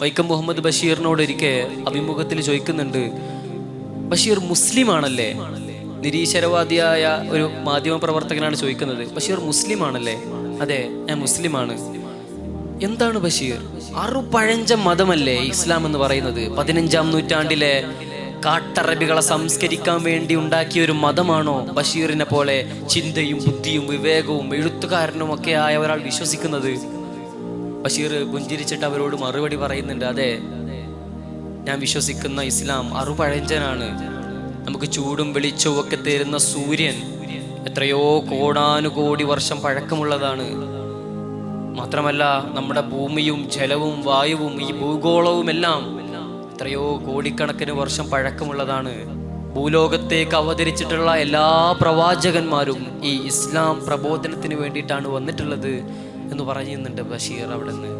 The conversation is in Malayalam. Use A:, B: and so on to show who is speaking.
A: വൈക്കം മുഹമ്മദ് ബഷീറിനോട് ഒരിക്കൽ അഭിമുഖത്തിൽ ചോദിക്കുന്നുണ്ട്, ബഷീർ മുസ്ലിം ആണല്ലേ? നിരീശ്വരവാദിയായ ഒരു മാധ്യമ പ്രവർത്തകനാണ് ചോദിക്കുന്നത്. ബഷീർ മുസ്ലിം ആണല്ലേ? അതെ, ഞാൻ മുസ്ലിമാണ്. എന്താണ് ബഷീർ, അറുപഴഞ്ച മതമല്ലേ ഇസ്ലാം എന്ന് പറയുന്നത്? 15-ാം നൂറ്റാണ്ടിലെ കാട്ടറബികളെ സംസ്കരിക്കാൻ വേണ്ടി ഉണ്ടാക്കിയ ഒരു മതമാണോ ബഷീറിനെ പോലെ ചിന്തയും ബുദ്ധിയും വിവേകവും എഴുത്തുകാരനും ഒക്കെ ആയ ഒരാൾ വിശ്വസിക്കുന്നത്? ബഷീർ പുഞ്ചിരിച്ചിട്ട് അവരോട് മറുപടി പറയുന്നുണ്ട്, അതെ, ഞാൻ വിശ്വസിക്കുന്ന ഇസ്ലാം അറുപഴഞ്ചനാണ്. നമുക്ക് ചൂടും വെളിച്ചവും ഒക്കെ തരുന്ന സൂര്യൻ എത്രയോ കോടാനുകോടി വർഷം പഴക്കമുള്ളതാണ്. മാത്രമല്ല നമ്മുടെ ഭൂമിയും ജലവും വായുവും ഈ ഭൂഗോളവും എല്ലാം എത്രയോ കോടിക്കണക്കിന് വർഷം പഴക്കമുള്ളതാണ്. ഭൂലോകത്തേക്ക് അവതരിച്ചിട്ടുള്ള എല്ലാ പ്രവാചകന്മാരും ഈ ഇസ്ലാം പ്രബോധനത്തിന് വേണ്ടിയിട്ടാണ് വന്നിട്ടുള്ളത് എന്ന് പറയുന്നുണ്ട് ബഷീർ അവിടെ നിന്ന്.